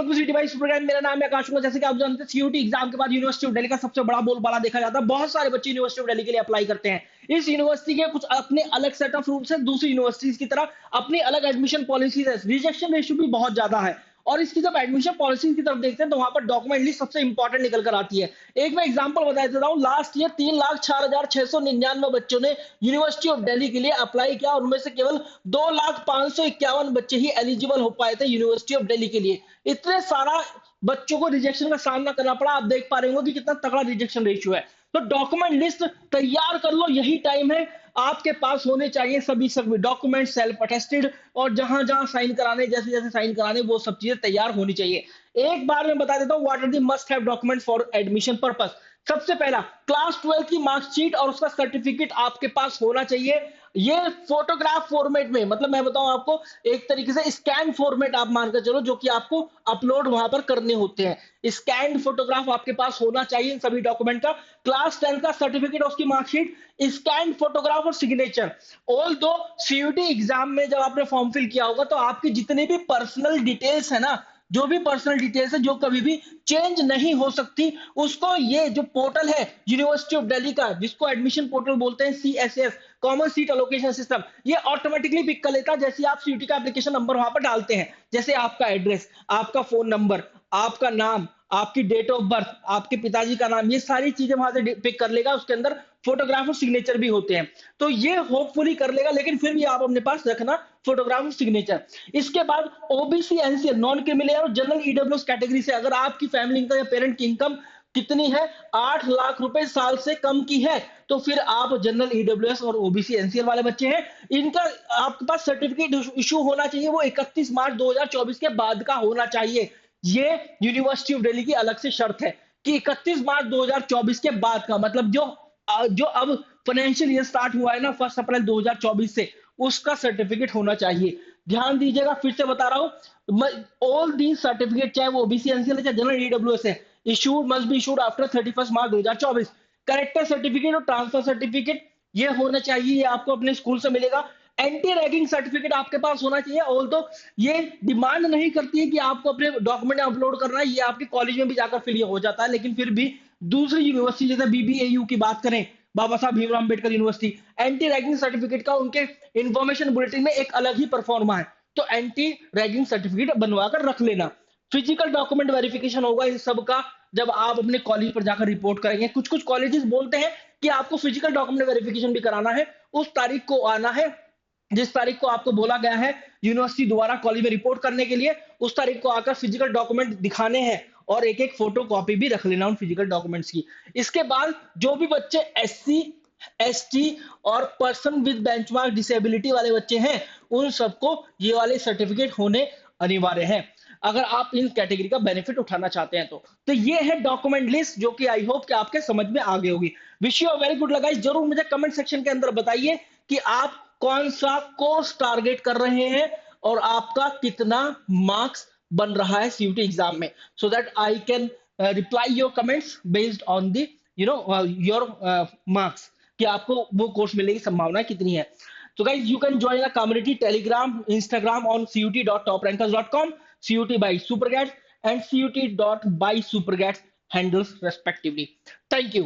Welcome city भाई super guide. मेरा नाम है आकाश कुमार। जैसे कि आप जानते हैं सीयूटी एग्जाम के बाद यूनिवर्सिटी ऑफ दिल्ली का सबसे बड़ा बोलबाला देखा जाता है। बहुत सारे बच्चे यूनिवर्सिटी ऑफ दिल्ली के लिए अप्लाई करते हैं। इस यूनिवर्सिटी के कुछ अपने अलग सेट ऑफ रूल्स हैं, दूसरी यूनिवर्सिटीज की तरह अपनी अलग एडमिशन पॉलिसीज है। रिजेक्शन रेशियो भी बहुत ज्यादा है। और इसकी जब एडमिशन पॉलिसी की तरफ देखते हैं तो वहां पर डॉक्यूमेंट लिस्ट सबसे इंपॉर्टेंट निकल कर आती है। एक मैं एग्जांपल बता देता हूँ। लास्ट ईयर 3,06,699 बच्चों ने यूनिवर्सिटी ऑफ दिल्ली के लिए अप्लाई किया और उनमें से केवल 2,05,51 बच्चे ही एलिजिबल हो पाए थे यूनिवर्सिटी ऑफ दिल्ली के लिए। इतने सारा बच्चों को रिजेक्शन का सामना करना पड़ा। आप देख पा रहे हो कि कितना तगड़ा रिजेक्शन रेशियो है। तो डॉक्यूमेंट लिस्ट तैयार कर लो, यही टाइम है। आपके पास होने चाहिए सभी डॉक्यूमेंट सेल्फ अटेस्टेड, और जहां जहां साइन कराने, जैसे जैसे साइन कराने, वो सब चीजें तैयार होनी चाहिए। एक बार मैं बता देता हूँ what are the must have document for admission purpose. सबसे पहला, क्लास 12 की मार्कशीट और उसका सर्टिफिकेट आपके पास होना चाहिए। ये फोटोग्राफ फॉर्मेट में, मतलब मैं बताऊं आपको, एक तरीके से स्कैन फॉर्मेट आप मानकर चलो, जो कि आपको अपलोड वहां पर करने होते हैं। स्कैन फोटोग्राफ आपके पास होना चाहिए इन सभी डॉक्यूमेंट का। क्लास 10 का सर्टिफिकेट, उसकी मार्कशीट, स्कैन फोटोग्राफ और सिग्नेचर। ऑल दो सीयूटी एग्जाम में जब आपने फॉर्म फिल किया होगा तो आपकी जितने भी पर्सनल डिटेल्स है ना, जो भी पर्सनल डिटेल्स है जो कभी भी चेंज नहीं हो सकती, उसको ये जो पोर्टल है यूनिवर्सिटी ऑफ दिल्ली का, जिसको एडमिशन पोर्टल बोलते हैं, CSS, common seat allocation system, ये ऑटोमेटिकली पिक कर लेता है। जैसे आप सीयूटी का एप्लीकेशन नंबर वहां पर डालते हैं, जैसे आपका एड्रेस, आपका फोन नंबर, आपका नाम, आपकी डेट ऑफ बर्थ, आपके पिताजी का नाम, ये सारी चीजें वहां से पिक कर लेगा। उसके अंदर फोटोग्राफ और सिग्नेचर भी होते हैं, तो ये होपफुली कर लेगा। लेकिन फिर भी आप अपने पास रखना फोटोग्राफ और सिग्नेचर। इसके बाद ओबीसी, एनसीएल, नॉन क्रिमिनल और जनरल ईडब्ल्यूएस कैटेगरी से अगर आपकी फैमिली इनकम या पेरेंट की इनकम कितनी है, 8 लाख रुपए साल से कम की है, तो फिर आप जनरल ईडब्ल्यूएस और ओबीसी एनसीएल वाले बच्चे हैं। इनका आपके पास सर्टिफिकेट इशू होना चाहिए, वो 31 मार्च 2024 के बाद का होना चाहिए। ये यूनिवर्सिटी ऑफ दिल्ली की अलग से शर्त है कि 31 मार्च 2024 के बाद का, मतलब जो अब फाइनेंशियल ईयर स्टार्ट हुआ है ना 1 अप्रैल 2024 से, उसका सर्टिफिकेट होना चाहिए। ध्यान दीजिएगा, फिर से बता रहा हूं, ऑल दी सर्टिफिकेट, चाहे वो ओबीसी एनसीएल है चाहे जनरल ईडब्ल्यूएस है, issued must be issued after 31 March 2024। Character certificate और ट्रांसफर सर्टिफिकेट ये होना चाहिए, ये आपको अपने स्कूल से मिलेगा। एंटी रैगिंग सर्टिफिकेट आपके पास होना चाहिए। ऑल तो ये डिमांड नहीं करती है कि आपको अपने डॉक्यूमेंट अपलोड करना है, ये आपके कॉलेज में भी जाकर फिल हो जाता है। लेकिन फिर भी दूसरी यूनिवर्सिटी जैसे बीबीएयू की बात करें, बाबा Saheb Bhimrao Ambedkar university, anti ragging certificate का उनके इंफॉर्मेशन बुलेटिन में एक अलग ही परफॉर्मा है, तो एंटी रैगिंग सर्टिफिकेट बनवा कर रख लेना। फिजिकल डॉक्यूमेंट वेरिफिकेशन होगा इन सब का जब आप अपने कॉलेज पर जाकर रिपोर्ट करेंगे। कुछ कुछ कॉलेजेस बोलते हैं कि आपको फिजिकल डॉक्यूमेंट वेरिफिकेशन भी कराना है, उस तारीख को आना है जिस तारीख को आपको बोला गया है यूनिवर्सिटी द्वारा कॉलेज में रिपोर्ट करने के लिए। उस तारीख को आकर फिजिकल डॉक्यूमेंट दिखाने हैं और एक एक फोटो कॉपी भी रख लेना उन फिजिकल डॉक्यूमेंट्स की। इसके बाद जो भी बच्चे SC, ST और पर्सन विद बेंचमार्क डिसेबिलिटी वाले बच्चे हैं, उन सबको ये वाले सर्टिफिकेट होने अनिवार्य हैं, अगर आप इन कैटेगरी का बेनिफिट उठाना चाहते हैं तो ये है डॉक्यूमेंट लिस्ट, जो कि आई होप कि आपके समझ में आ गई होगी। Wish you very good. लगाइस, जरूर मुझे कमेंट सेक्शन के अंदर बताइए कि आप कौन सा कोर्स टारगेट कर रहे हैं और आपका कितना मार्क्स बन रहा है सीयूटी एग्जाम में, so that I can reply your comments based on the your marks, कि आपको वो कोर्स मिलने की संभावना कितनी है। So guys, you can join the community Telegram, Instagram on CUT.toprankers.com, CUT by Supergats and CUT.by Supergats handles respectively. Thank you.